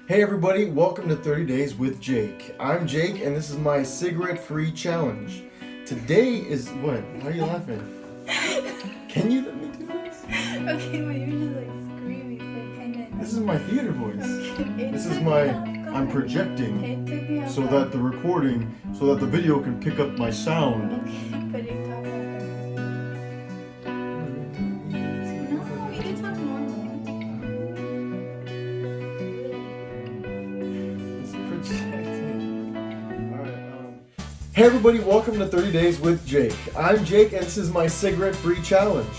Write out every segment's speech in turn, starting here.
Hey everybody, welcome to 30 Days with Jake. I'm Jake and this is my cigarette-free challenge. Today is what? Why are you laughing? Can you let me do this? Okay, but you're just like screaming, so kind of. This is my theater voice. Okay, This is I'm projecting It took me off so guard. that the recording, so that the video can pick up my sound. Okay, but it caught me off guard. No, you can talk normal. It's projecting. Alright, Hey everybody, welcome to 30 Days with Jake. I'm Jake and this is my cigarette-free challenge.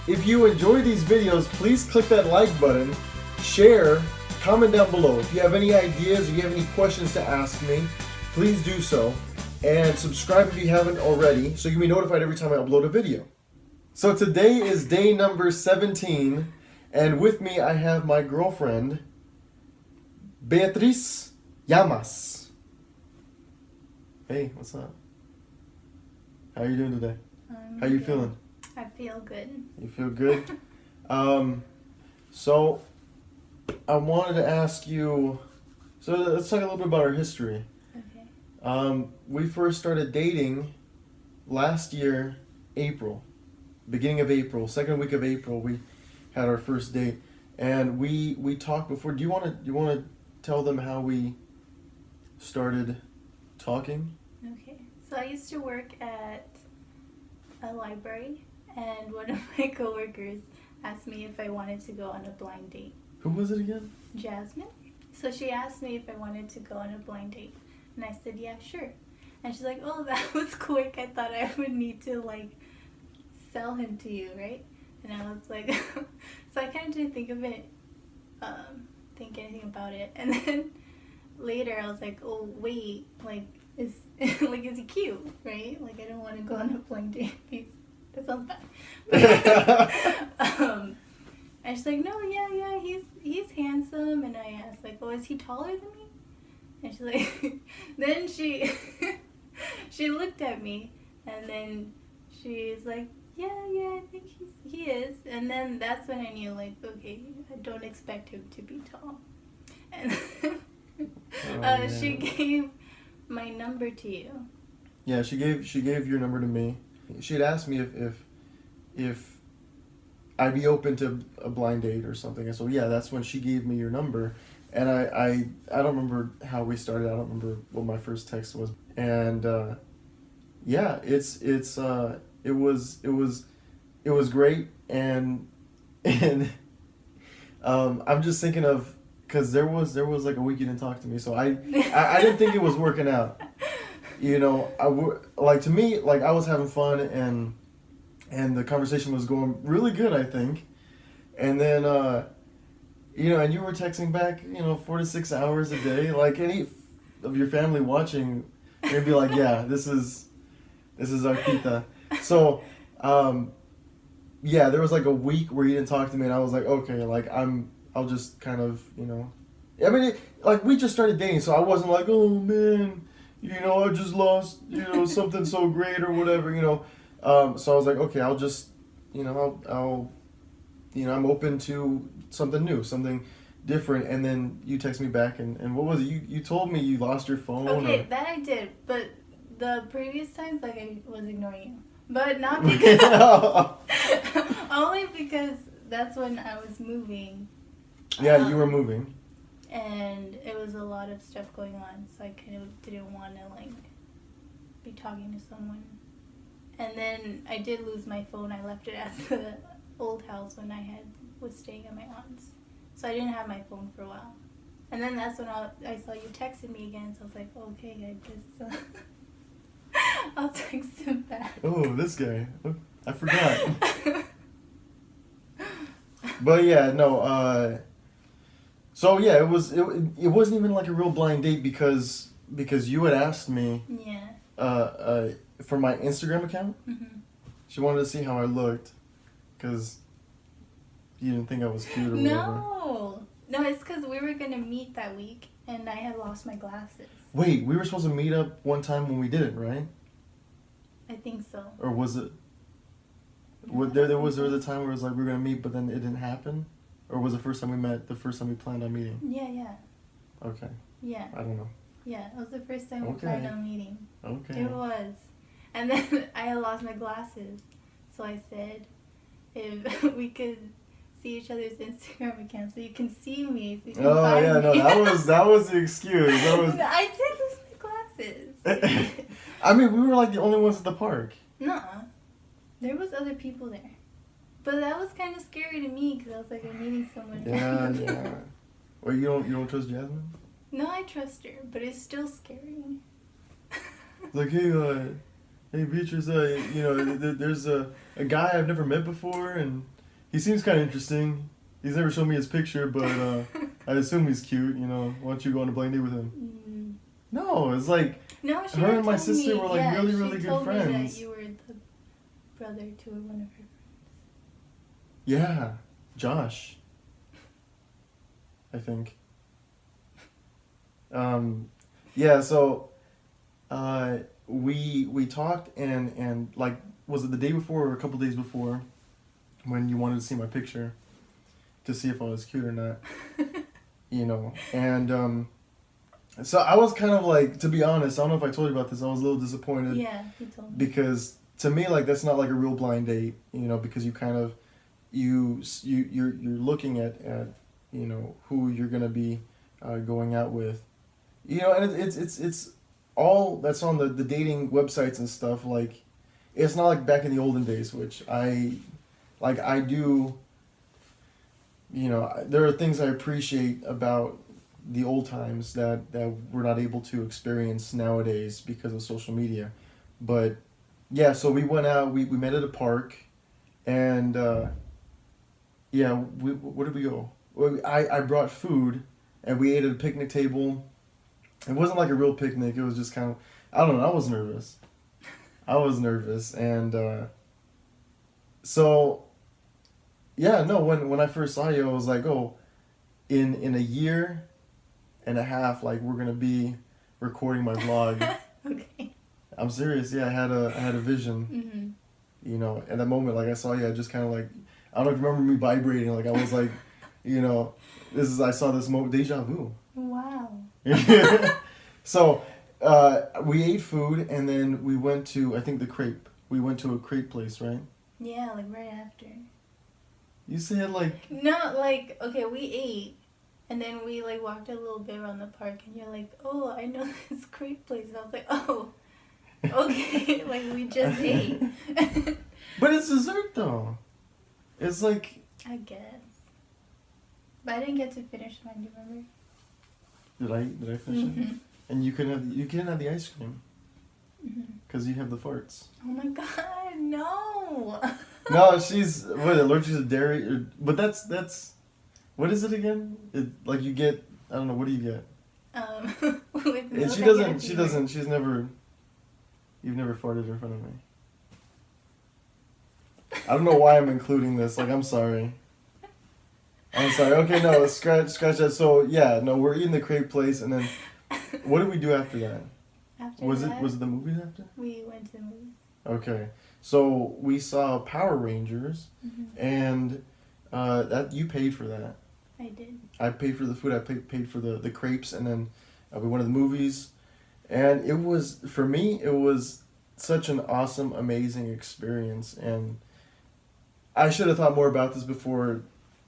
If you enjoy these videos, please click that like button, share, comment down below. If you have any ideas or you have any questions to ask me, please do so. And subscribe if you haven't already so you can be notified every time I upload a video. So today is day number 17 and with me I have my girlfriend, Beatriz Llamas. Hey, what's up? How are you doing today? How you feeling? I feel good. You feel good? So I wanted to ask you, so let's talk a little bit about our history. Okay. We first started dating last year, April. Beginning of April, second week of April, we had our first date. And we talked before. Do you want to tell them how we started talking? Okay. So I used to work at a library, and one of my coworkers asked me if I wanted to go on a blind date. Who was it again? Jasmine. So she asked me if I wanted to go on a blind date, and I said, yeah, sure. And she's like, oh, that was quick. I thought I would need to like sell him to you, right? And I was like, so I kind of didn't think of it, think anything about it. And then later I was like, oh wait, like is is he cute, right? Like I don't want to go on a blind date. That sounds bad. And she's like, no, yeah, he's handsome. And I asked like, oh, is he taller than me? And she's like, then she she looked at me, and then she's like, yeah, I think he is. And then that's when I knew like, okay, I don't expect him to be tall. And she gave my number to you. Yeah, she gave your number to me. She had asked me if I'd be open to a blind date or something. And so yeah, that's when she gave me your number. And I don't remember how we started. I don't remember what my first text was. And yeah, it was great. And I'm just thinking of, because there was like a week you didn't talk to me, so I didn't think it was working out. You know, like to me, like I was having fun and the conversation was going really good, I think. And then you know, and you were texting back, 4 to 6 hours a day. Like any of your family watching, they'd be like, yeah, this is Artita. So yeah, there was like a week where you didn't talk to me, and I was like, okay, like I'll just kind of, I mean, like we just started dating, so I wasn't like, oh man, I just lost, something so great or whatever, so I was like, okay, I'll just, I'll I'm open to something new, something different. And then you text me back, and what was it? You told me you lost your phone. Okay, that I did, but the previous times, like I was ignoring you. But not because only because that's when I was moving. Yeah, you were moving. And it was a lot of stuff going on, so I kind of didn't want to like be talking to someone. And then I did lose my phone. I left it at the old house when I was staying at my aunt's, so I didn't have my phone for a while. And then that's when I saw you texted me again, so I was like, okay, I guess I'll text him back. Oh, this guy. I forgot. But yeah, no. So yeah, it wasn't even like a real blind date because you had asked me. Yeah. For my Instagram account. Mm-hmm. She wanted to see how I looked, because you didn't think I was cute or whatever. No, it's because we were gonna meet that week, and I had lost my glasses. Wait, we were supposed to meet up one time when we didn't, right? I think so. Or was it? No, There was a time where it was like we were gonna meet, but then it didn't happen, or was the first time we met the first time we planned on meeting? Yeah. Okay. Yeah. I don't know. Yeah, it was the first time we Okay. planned on meeting. Okay. It was. And then I had lost my glasses. So I said, if we could see each other's Instagram accounts so you can see me, so you can Oh find yeah, no, me. that was the excuse. That was. I did lose my glasses. I mean, we were like the only ones at the park. Nuh-uh. There was other people there. But that was kind of scary to me because I was like, I'm meeting someone. Yeah, yeah. Well, you don't trust Jasmine? No, I trust her, but it's still scary. Like, hey, Beatrice, there's a guy I've never met before, and he seems kind of interesting. He's never shown me his picture, but I assume he's cute. Why don't you go on a blind date with him? No, it's like No, she her had and my told sister me, were like really, really she good told me friends. that you were the brother to one of her friends. Yeah, Josh. I think. Yeah. So, we talked and like, was it the day before or a couple days before, when you wanted to see my picture, to see if I was cute or not, and so I was kind of like, to be honest, I don't know if I told you about this. I was a little disappointed. Yeah, he told me. Because to me, like, that's not like a real blind date, because you kind of you're looking at who you're gonna be going out with, and it's all that's on the dating websites and stuff. Like, it's not like back in the olden days, which I do. There are things I appreciate about the old times that we're not able to experience nowadays because of social media. But yeah, so we went out, we met at a park, and where did we go? Well, I brought food, and we ate at a picnic table. It wasn't like a real picnic, it was just kind of, I don't know, I was nervous. And so yeah, no, when I first saw you, I was like, oh, in a year and a half, like, we're gonna be recording my vlog. Okay. I'm serious. Yeah, I had a vision. Mm-hmm. At that moment, like, I saw you, I just kind of like, I don't know if you remember me vibrating. Like, I was like, I saw this moment, deja vu. Wow. So, we ate food, and then we went to, I think, the crepe. We went to a crepe place, right? Yeah, like right after. You said like. No, like, okay, we ate. And then we like walked a little bit around the park, and you're like, "Oh, I know this crepe place." And I was like, "Oh, okay." Like, we just ate. But it's dessert though. It's like. I guess. But I didn't get to finish mine. Do you remember? Did I finish it? And you couldn't have the ice cream. Because you have the farts. Oh my god, no. No, she's allergic to dairy, but that's. What is it again? Like, you get, I don't know, what do you get? With milk, She doesn't, you've never farted in front of me. I don't know why I'm including this, like, I'm sorry. Okay, no, scratch that. So, yeah, no, we're eating the crepe place, and then, what did we do after that? Was it the movies after? We went to the movies. Okay, so we saw Power Rangers, and that you paid for that. I did. I paid for the food. I paid for the crepes, and then we went to the movies, and it was, for me, it was such an awesome, amazing experience, and I should have thought more about this before,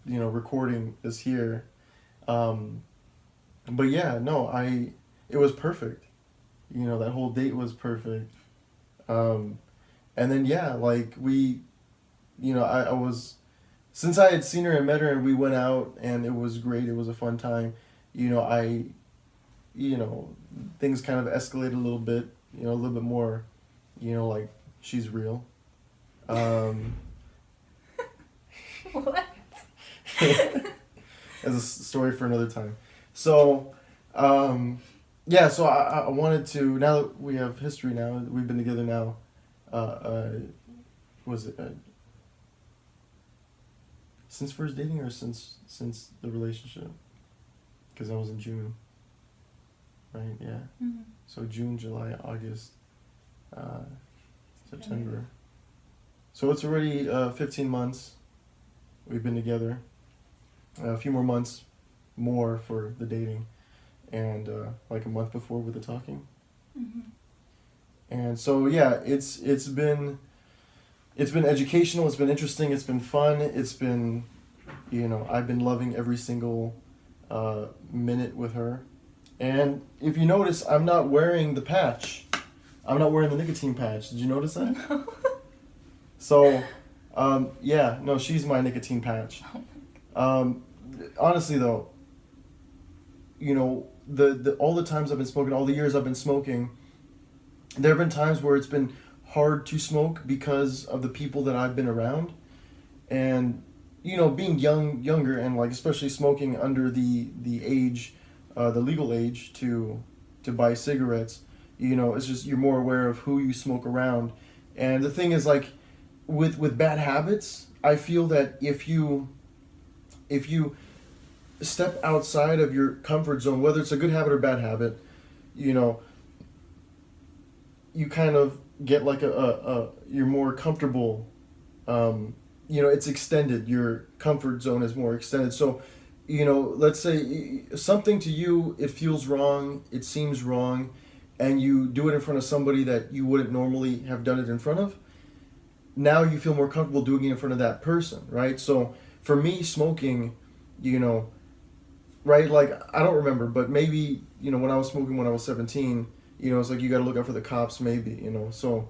recording this here, but yeah, no, it was perfect, that whole date was perfect, and then yeah, like, we, I was. Since I had seen her and met her, and we went out, and it was great, it was a fun time, things kind of escalated a little bit, a little bit more, like, she's real. What? As a story for another time. So, yeah, so I wanted to, now that we have history now, we've been together now, was it... since first dating, or since the relationship? Because that was in June. Right, yeah. Mm-hmm. So June, July, August, September. So it's already 15 months we've been together. A few more months more for the dating. and like a month before with the talking. Mm-hmm. And so yeah, it's been educational. It's been interesting. It's been fun. It's been, I've been loving every single minute with her. And if you notice, I'm not wearing the patch. I'm not wearing the nicotine patch. Did you notice that? No. So, yeah, no, she's my nicotine patch. Honestly though, the all the times I've been smoking, all the years I've been smoking, there have been times where it's been hard to smoke because of the people that I've been around, and being younger, and like especially smoking under the age, the legal age to buy cigarettes. It's just you're more aware of who you smoke around, and the thing is like with bad habits, I feel that if you step outside of your comfort zone, whether it's a good habit or bad habit, you kind of get like you're more comfortable. It's extended. Your comfort zone is more extended. So, let's say something to you, it feels wrong, it seems wrong, and you do it in front of somebody that you wouldn't normally have done it in front of. Now you feel more comfortable doing it in front of that person, right? So for me, smoking, right? Like, I don't remember, but maybe, when I was smoking when I was 17, it's like you got to look out for the cops, maybe, so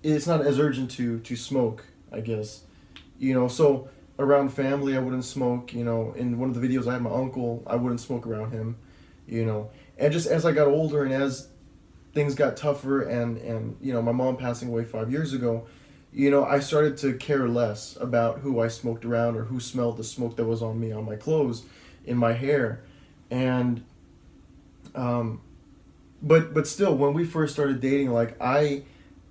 it's not as urgent to smoke, I guess, so around family, I wouldn't smoke, in one of the videos I had my uncle, I wouldn't smoke around him, and just as I got older and as things got tougher and my mom passing away 5 years ago, I started to care less about who I smoked around or who smelled the smoke that was on me, on my clothes, in my hair. And but still, when we first started dating, I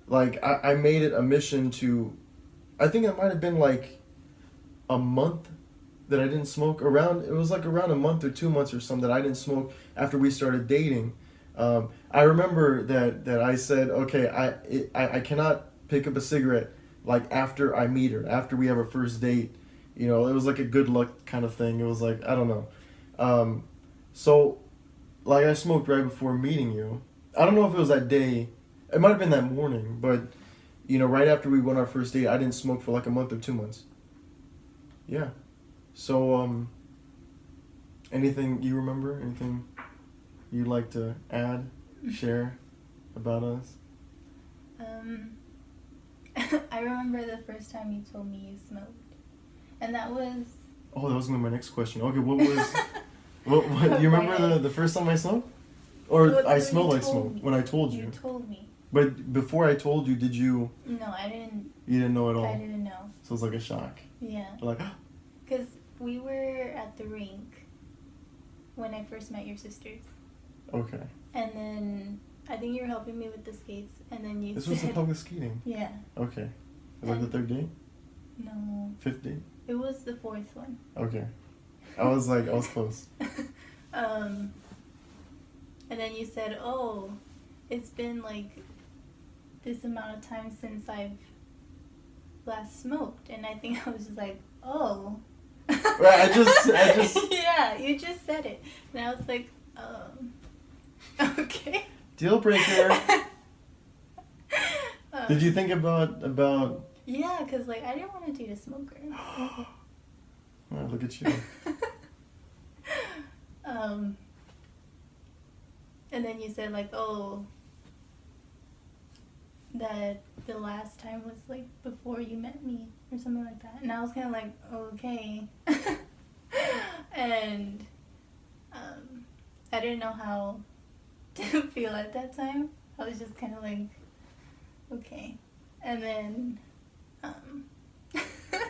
made it a mission to, I think it might have been like a month that I didn't smoke. It was like around a month or 2 months or something that I didn't smoke after we started dating. I remember that I said, okay, I cannot pick up a cigarette like after I meet her, after we have our first date. It was like a good luck kind of thing. It was like, I don't know. So like I smoked right before meeting you. I don't know if it was that day. It might have been that morning, but right after we went on our first date, I didn't smoke for like a month or 2 months. Yeah. So anything you remember? Anything you'd like to add, share about us? I remember the first time you told me you smoked, and that was. Oh, that was gonna be my next question. Okay, what was? what you remember the first time I smoked, or Well, I when smelled you like told smoke me. when I told you? You told me. But before I told you, did you? No, I didn't. You didn't know at all. I didn't know. So it was like a shock. Yeah. Like. Because we were at the rink when I first met your sisters. Okay. And then I think you were helping me with the skates, and then you This said. was the public skating. Yeah. Okay. Was that the third date? No. Fifth date? It was the fourth one. Okay. I was close. And then you said, oh, it's been like this amount of time since I've last smoked. And I think I was just like, oh. Right, I just. Yeah, you just said it. And I was like, okay. Deal breaker. Did you think about? Yeah, because like I didn't want to date a smoker. Oh, look at you. And then you said like, oh, that the last time was like before you met me or something like that. And I was kind of like, okay. And I didn't know how to feel at that time. I was just kind of like, okay. And then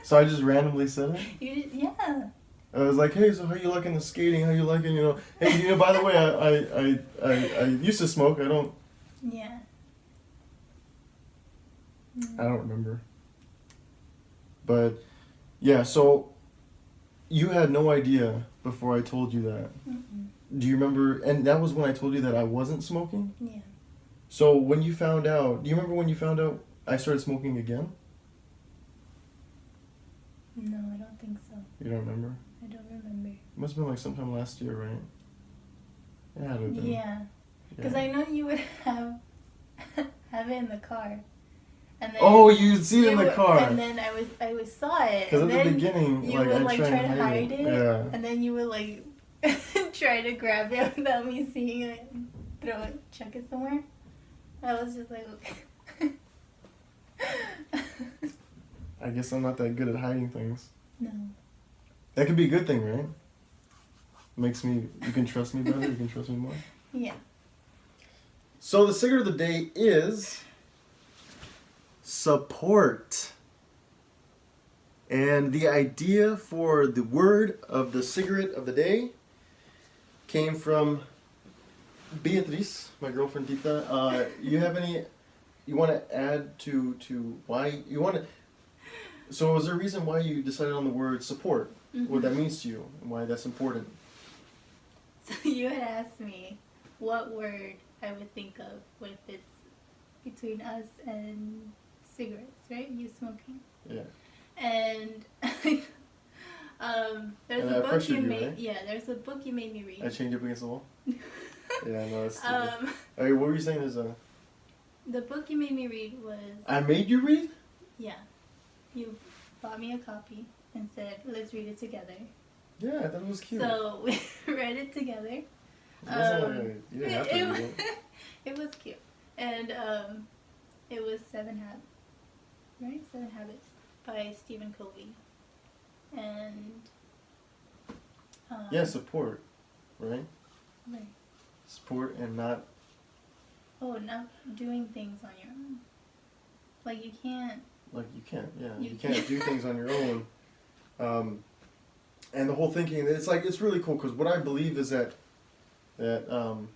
So I just randomly said it? you did, yeah. I was like, hey, so how you liking the skating? How you liking, hey, by the way, I used to smoke. I don't Yeah. remember. But, yeah, so you had no idea before I told you that. Mm-mm. Do you remember? And that was when I told you that I wasn't smoking? Yeah. So when you found out, do you remember when you found out I started smoking again? No, I don't think so. You don't remember? I don't remember. Must have been like sometime last year, right? It had to have been. Yeah. Because Yeah. I know you would have it in the car. And then Oh, you'd see it in the you- car. And then I saw it. Because And at the then beginning, you like, would I like try try and to hide it. Yeah. And then you would like try to grab it without me seeing it and throw it, chuck it somewhere. I was just like, okay. I guess I'm not that good at hiding things. No. That could be a good thing, right? Makes me, you can trust me better, you can trust me more. Yeah. So the cigarette of the day is support. And the idea for the word of the cigarette of the day came from Beatriz, my girlfriend Tita. You have any, you want to add to why, you want to, so was there a reason why you decided on the word support? What that means to you and why that's important? So you had asked me what word I would think of if it's between us and cigarettes, right? You smoking. Yeah. And there's And a I book pressured you you, made. right? Yeah, there's a book you made me read. I changed up against the wall? Yeah, I know that's stupid. Okay, what were you saying? The book you made me read was I made you read? yeah. You bought me a copy and said, "Let's read it together." Yeah, I thought it was cute. So we read it together. It wasn't like you didn't have to read it. It was cute, and it was 7 Habits, right? 7 Habits by Stephen Covey, and Yeah, support, right? right. Support and not. Oh, not doing things on your own. Like you can't. Like you can't, yeah, You you can't do things on your own. And the whole thinking, it's like it's really cool because what I believe is that no,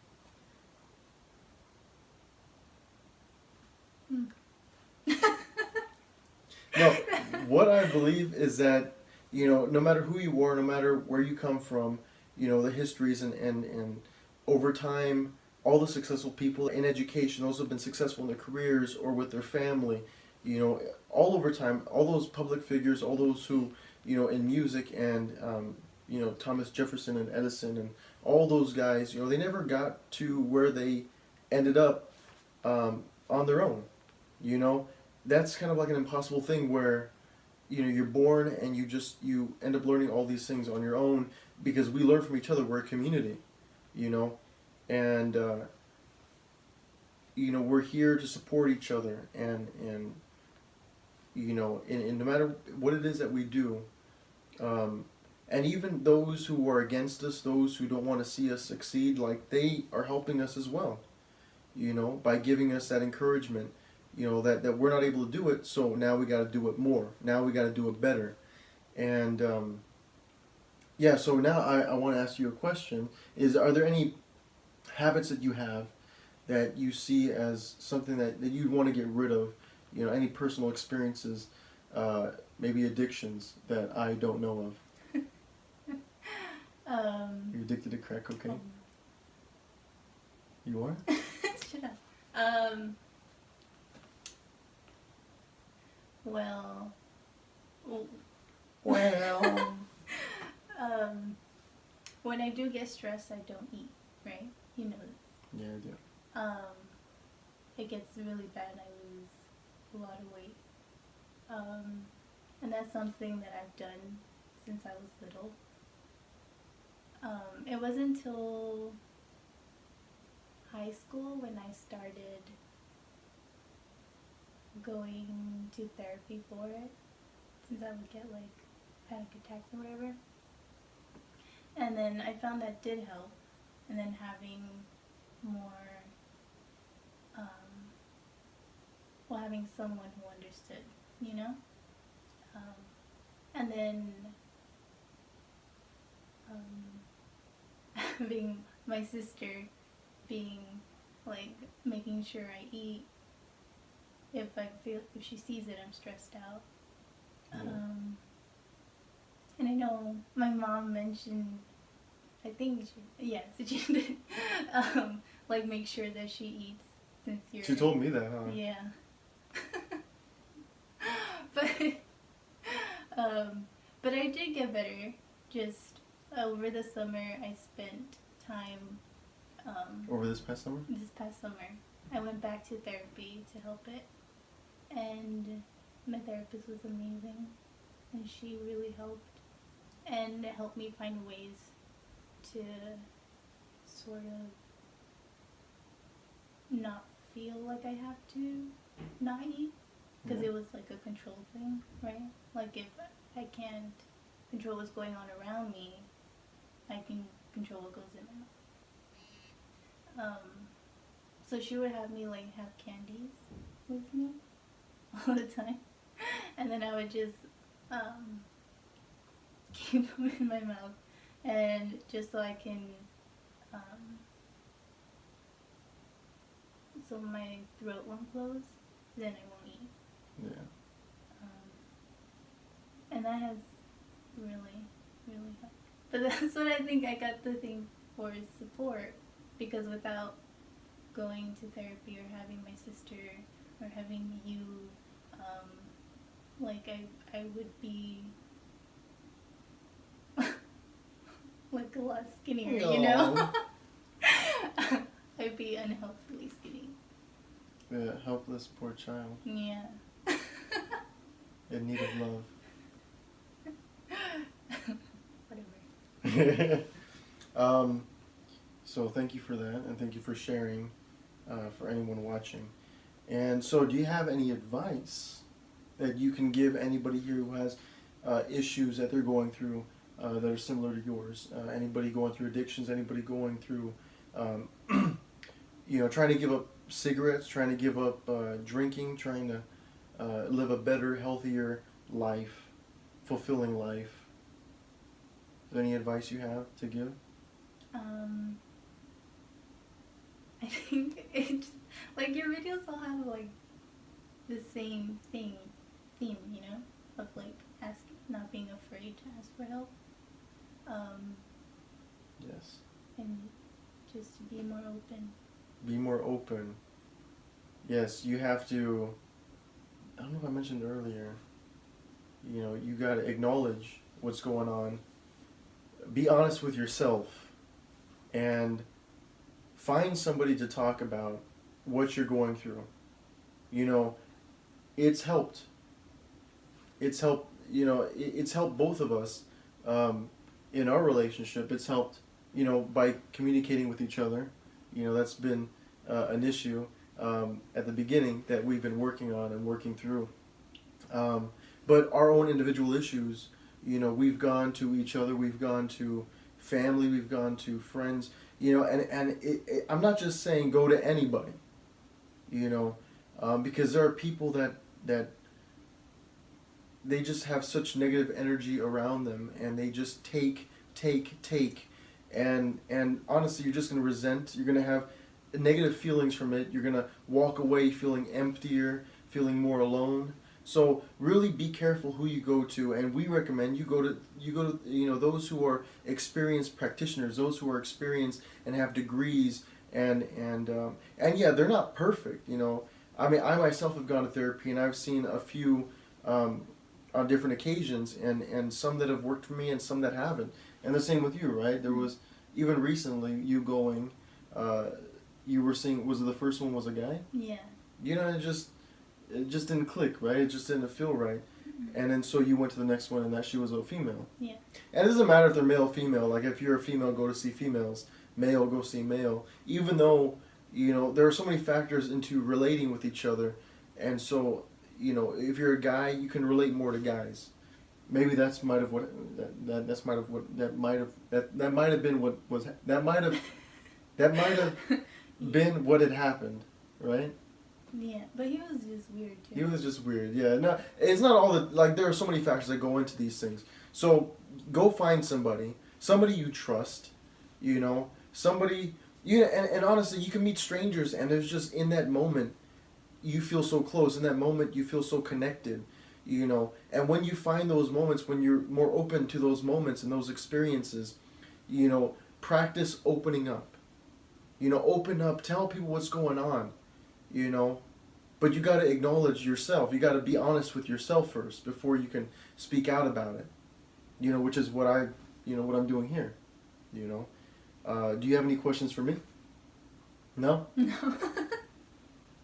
what I believe is that no matter who you are, no matter where you come from, the histories and over time, all the successful people in education, those who have been successful in their careers or with their family, all over time, all those public figures, all those who, in music and, Thomas Jefferson and Edison and all those guys, they never got to where they ended up on their own. That's kind of like an impossible thing where, you're born and you end up learning all these things on your own because we learn from each other. We're a community, and we're here to support each other and no matter what it is that we do, and even those who are against us, those who don't want to see us succeed, like they are helping us as well, by giving us that encouragement, that we're not able to do it, so now we got to do it more. Now we got to do it better. And so now I want to ask you a question: are there any habits that you have that you see as something that you'd want to get rid of? Any personal experiences, maybe addictions that I don't know of. You're addicted to crack cocaine? You are? Shut up. Well. When I do get stressed, I don't eat, right? You know this. Yeah, I do. It gets really bad and I lose a lot of weight. And that's something that I've done since I was little. It wasn't until high school when I started going to therapy for it, since I would get like panic attacks or whatever. And then I found that did help, and then having more, having someone who understood, and then having my sister being like making sure I eat if she sees it I'm stressed out. And I know my mom mentioned, I think she did, like make sure that she eats since you're. She told me that, huh? Yeah. but I did get better just over the summer I spent time. Over this past summer? This past summer, I went back to therapy to help it, and my therapist was amazing, and she really helped, and it helped me find ways to sort of not feel like I have to not eat, because it was like a control thing, right? Like if I can't control what's going on around me, I can control what goes in my mouth. So she would have me like have candies with me all the time, and then I would just keep them in my mouth, and just so I can so my throat won't close, then I won't eat. Yeah. And that has really, really helped. But that's what I think I got the thing for, is support. Because without going to therapy or having my sister or having you, like I would be like a lot skinnier, you know? I'd be unhealthily skinny. Yeah, helpless poor child. Yeah. In need of love. Whatever. So thank you for that, and thank you for sharing for anyone watching. And so do you have any advice that you can give anybody here who has issues that they're going through that are similar to yours? Anybody going through addictions, anybody going through, trying to give up cigarettes, trying to give up drinking, trying to live a better, healthier life, fulfilling life? Is there any advice you have to give? I think it's like your videos all have like the same theme, you know, of like not being afraid to ask for help. Yes. And just to be more open. Be more open. Yes, you have to. I don't know if I mentioned earlier. You got to acknowledge what's going on. Be honest with yourself, and find somebody to talk about what you're going through. It's helped. It's helped. It's helped both of us in our relationship. It's helped. By communicating with each other. That's been an issue at the beginning that we've been working on and working through. But our own individual issues, we've gone to each other, we've gone to family, we've gone to friends, I'm not just saying go to anybody, because there are people that they just have such negative energy around them, and they just take, and honestly, you're just going to resent, you're going to have negative feelings from it, you're going to walk away feeling emptier, feeling more alone. So really be careful who you go to, and we recommend you go to those who are experienced practitioners, those who are experienced and have degrees, and yeah, they're not perfect. I myself have gone to therapy, and I've seen a few on different occasions, and some that have worked for me and some that haven't. And the same with you, right? There was even recently you going. You were seeing, was it the first one was a guy? Yeah. It just didn't click, right? It just didn't feel right. Mm-hmm. And then so you went to the next one, and that she was a female. Yeah. And it doesn't matter if they're male or female. Like if you're a female, go to see females. Male, go see male. Even though, there are so many factors into relating with each other. And so, if you're a guy, you can relate more to guys. Maybe that might have been what had happened, right? Yeah, but he was just weird too. He was just weird, yeah. No, it's not all there are so many factors that go into these things. So go find somebody you trust, somebody, and honestly, you can meet strangers, and there's just, in that moment, you feel so close. In that moment, you feel so connected, and when you find those moments, when you're more open to those moments and those experiences, practice opening up. Open up, tell people what's going on. But you got to acknowledge yourself. You got to be honest with yourself first before you can speak out about it. Which is what I what I'm doing here. Do you have any questions for me? No? No.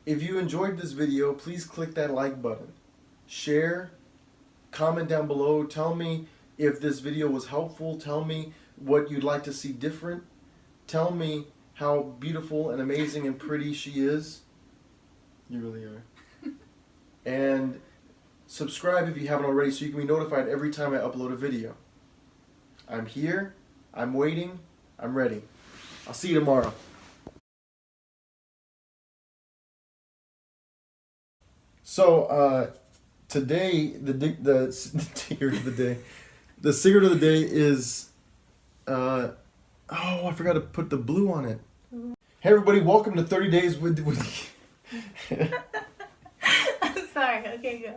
If you enjoyed this video, please click that like button. Share, comment down below, tell me if this video was helpful, tell me what you'd like to see different, tell me how beautiful and amazing and pretty she is. You really are. And subscribe if you haven't already so you can be notified every time I upload a video. I'm here, I'm waiting, I'm ready. I'll see you tomorrow. So, today, here's the day. The secret of the day is, oh, I forgot to put the blue on it. Hey everybody, welcome to 30 Days with I'm sorry. Okay, go.